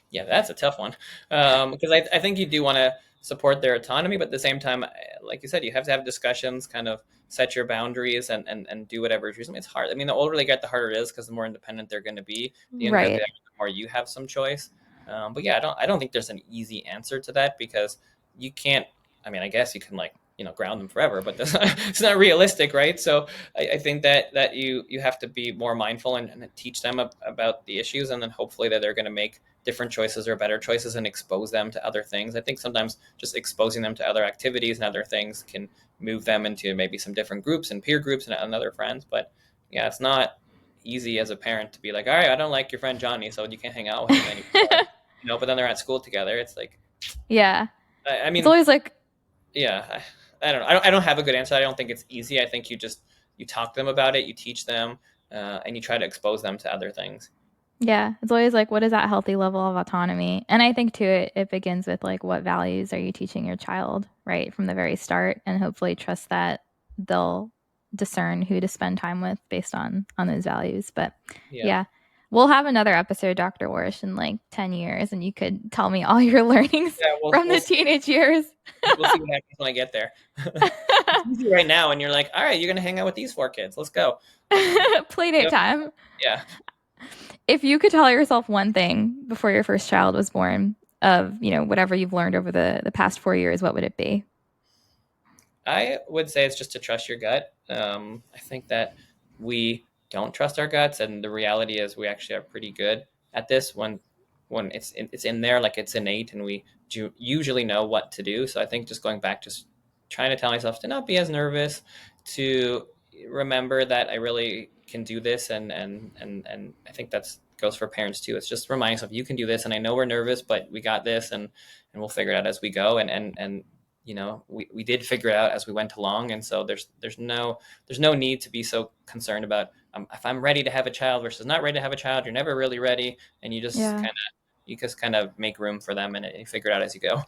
Yeah, that's a tough one, because I think you do want to support their autonomy, but at the same time, like you said, you have to have discussions, kind of set your boundaries, and do whatever is reasonable. It's hard. I mean, the older they get, the harder it is because the more independent they're going to be. The younger they Right. are, the more you have some choice. But yeah, I don't think there's an easy answer to that because you can't. I mean, I guess you can like ground them forever, but that's not, it's not realistic, right? So I think that you have to be more mindful and teach them about the issues, and then hopefully that they're going to make different choices or better choices and expose them to other things. I think sometimes just exposing them to other activities and other things can move them into maybe some different groups and peer groups and other friends. But yeah, it's not easy as a parent to be like, all right, I don't like your friend Johnny, so you can't hang out with him anymore. But then they're at school together. It's like, Yeah. I It's mean, always like, yeah, I don't know. I don't have a good answer. I don't think it's easy. I think you talk to them about it, you teach them, and you try to expose them to other things. yeah, it's always like, what is that healthy level of autonomy? And I think too, it begins with like, what values are you teaching your child, right, from the very start, and hopefully trust that they'll discern who to spend time with based on those values. But Yeah, yeah, we'll have another episode, Dr. Warsh, in like 10 years, and you could tell me all your learnings yeah. We'll from we'll the see. teenage years. We'll see what happens when I get there. It's easy right now, and you're like, all right, you're gonna hang out with these four kids. Let's go. Like, Playdate yep, time. yeah. If you could tell yourself one thing before your first child was born of, whatever you've learned over the past 4 years, what would it be? I would say it's just to trust your gut. I think that we don't trust our guts, and the reality is we actually are pretty good at this when it's in there, like it's innate, and we usually know what to do. So I think just going back, just trying to tell myself to not be as nervous, to remember that I really can do this, and I think that's goes for parents too. It's just remind yourself you can do this, and I know we're nervous, but we got this, and we'll figure it out as we go, and we did figure it out as we went along, and so there's no need to be so concerned about if I'm ready to have a child versus not ready to have a child. You're never really ready, and Yeah. you just kind of make room for them, and you figure it out as you go.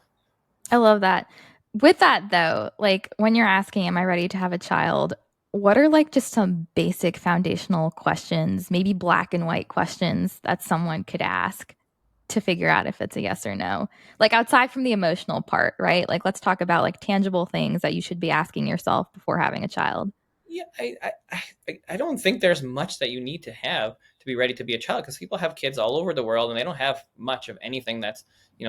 I love that. With that though, like when you're asking, am I ready to have a child? What are like just some basic foundational questions, maybe black and white questions that someone could ask to figure out if it's a yes or no? Like outside from the emotional part, right? Like let's talk about like tangible things that you should be asking yourself before having a child. Yeah, I don't think there's much that you need to have to be ready to be a child, because people have kids all over the world and they don't have much of anything that's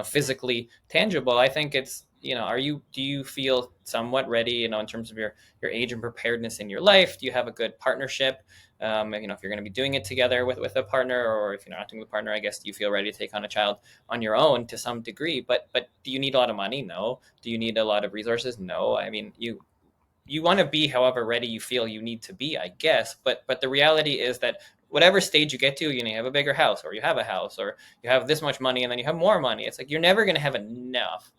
physically tangible. I think it's do you feel somewhat ready, in terms of your age and preparedness in your life? Do you have a good partnership? If you're going to be doing it together with a partner, or if you're not doing with a partner, I guess, do you feel ready to take on a child on your own to some degree? But do you need a lot of money? No. Do you need a lot of resources? No. I mean, you want to be however ready you feel you need to be, I guess. But the reality is that whatever stage you get to, you have a bigger house, or you have a house, or you have this much money, and then you have more money. It's like you're never going to have enough,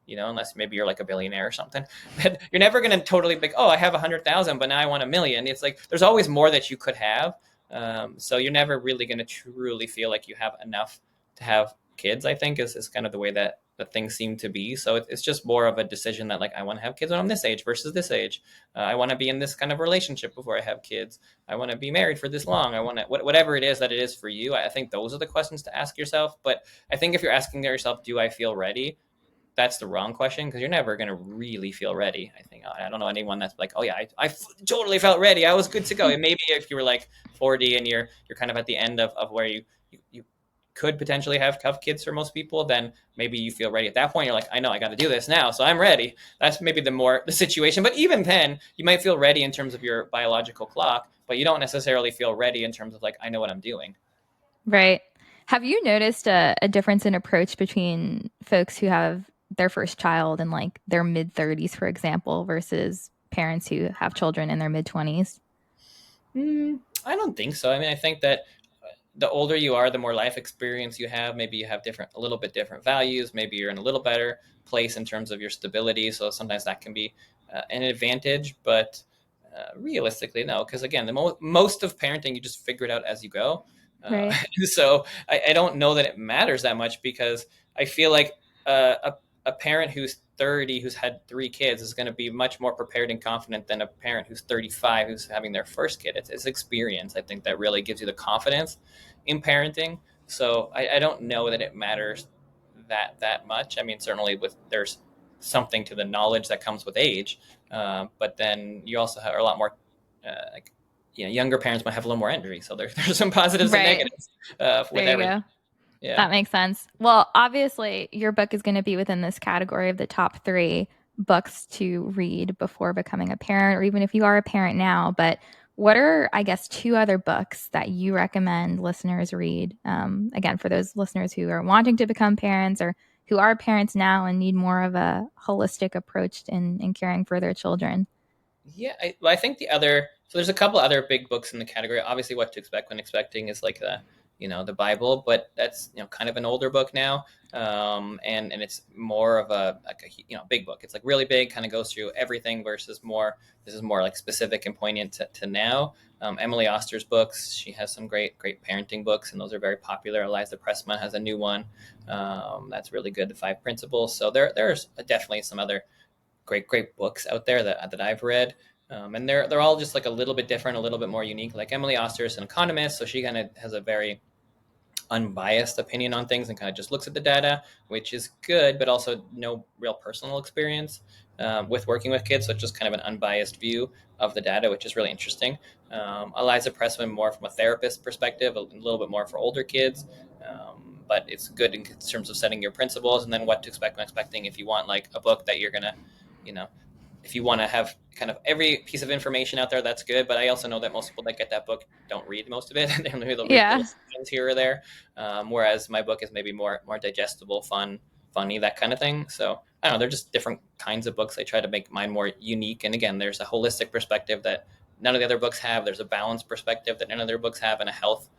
unless maybe you're like a billionaire or something. But you're never going to totally be like, oh, I have 100,000, but now I want 1 million. It's like there's always more that you could have. So you're never really going to truly feel like you have enough to have kids. I think is kind of the way that things seem to be. So it's just more of a decision that, like, I want to have kids when I'm this age versus this age. I want to be in this kind of relationship before I have kids. I want to be married for this long. I want to whatever it is that it is for you. I think those are the questions to ask yourself. But I think if you're asking yourself, do I feel ready? That's the wrong question, because you're never going to really feel ready. I think I don't know anyone that's like, oh yeah, I totally felt ready. I was good to go. And maybe if you were like 40 and you're kind of at the end of where you could potentially have tough kids for most people, then maybe you feel ready at that point. You're like, I know I got to do this now, so I'm ready. That's maybe the situation. But even then, you might feel ready in terms of your biological clock, but you don't necessarily feel ready in terms of like, I know what I'm doing. Right. Have you noticed a difference in approach between folks who have their first child in like their mid 30s, for example, versus parents who have children in their mid 20s? I don't think so. I mean, I think that the older you are, the more life experience you have. Maybe you have a little bit different values. Maybe you're in a little better place in terms of your stability. So sometimes that can be an advantage. But realistically, no, because again, most of parenting you just figure it out as you go. Right. So I don't know that it matters that much, because I feel like a parent who's 30 who's had 3 kids is going to be much more prepared and confident than a parent who's 35 who's having their first kid. It's experience, I think, that really gives you the confidence in parenting. So I don't know that it matters that much. I mean, certainly there's something to the knowledge that comes with age, but then you also are a lot more like, younger parents might have a little more energy. So there's some positives and Right. negatives with There you everything. go. Yeah. That makes sense. Well, obviously, your book is going to be within this category of the top 3 books to read before becoming a parent, or even if you are a parent now. But what are, I guess, 2 other books that you recommend listeners read? Again, for those listeners who are wanting to become parents or who are parents now and need more of a holistic approach in caring for their children. Yeah, I think so there's a couple other big books in the category. Obviously, What to Expect When Expecting is like the Bible, but that's kind of an older book now, and it's more of a big book. It's like really big, kind of goes through everything. Versus this is more like specific and poignant to now. Emily Oster's books, she has some great parenting books, and those are very popular. Eliza Pressman has a new one that's really good, The 5 Principles. So there's definitely some other great books out there that I've read. And they're all just like a little bit different, a little bit more unique. Like Emily Oster is an economist, so she kind of has a very unbiased opinion on things and kind of just looks at the data, which is good, but also no real personal experience with working with kids. So it's just kind of an unbiased view of the data, which is really interesting. Eliza Pressman, more from a therapist perspective, a little bit more for older kids. But it's good in terms of setting your principles. And then What to Expect When Expecting, if you want like a book that you're going to, you know, if you want to have kind of every piece of information out there, that's good. But I also know that most people that get that book don't read most of it. They'll read little Yeah. sections here or there. Whereas my book is maybe more digestible, funny, that kind of thing. So I don't know. They're just different kinds of books. I try to make mine more unique. And again, there's a holistic perspective that none of the other books have. There's a balanced perspective that none of their books have, and a health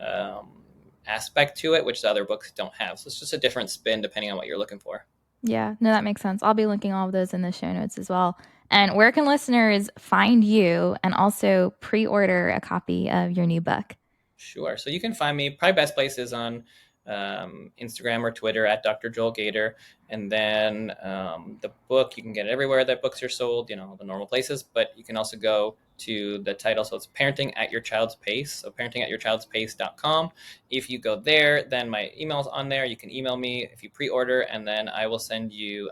um, aspect to it, which the other books don't have. So it's just a different spin depending on what you're looking for. Yeah, no, that makes sense. I'll be linking all of those in the show notes as well. And where can listeners find you and also pre order a copy of your new book? Sure. So you can find me, probably best place is on Instagram or Twitter at Dr. Joel Gator. And then the book, you can get it everywhere that books are sold, the normal places, but you can also go to the title. So it's Parenting at Your Child's Pace. So parentingatyourchildspace.com. If you go there, then my email's on there. You can email me if you pre-order, and then I will send you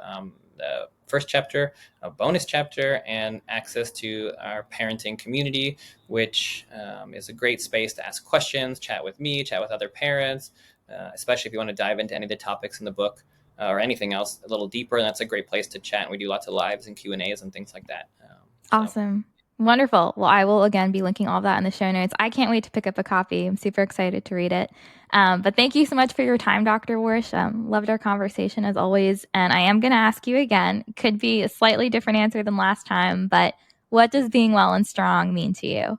the first chapter, a bonus chapter, and access to our parenting community, which is a great space to ask questions, chat with me, chat with other parents, especially if you want to dive into any of the topics in the book or anything else a little deeper. And that's a great place to chat. We do lots of lives and Q&As and things like that. So Awesome. Wonderful. Well, I will again be linking all of that in the show notes. I can't wait to pick up a copy. I'm super excited to read it. But thank you so much for your time, Dr. Warsh. Loved our conversation as always. And I am going to ask you again, could be a slightly different answer than last time, but what does being well and strong mean to you?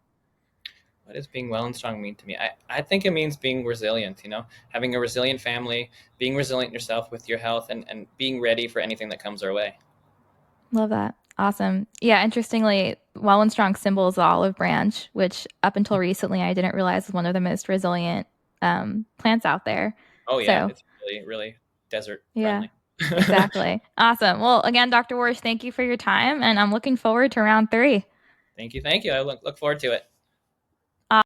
what does being well and strong mean to me? I think it means being resilient, having a resilient family, being resilient yourself with your health, and being ready for anything that comes our way. Love that. Awesome. Yeah, interestingly, Well and Strong symbol is the olive branch, which up until recently I didn't realize was one of the most resilient plants out there. Oh yeah, So, it's really, really desert yeah, friendly. exactly. Awesome. Well, again, Dr. Warsh, thank you for your time, and I'm looking forward to round 3. Thank you. I look forward to it.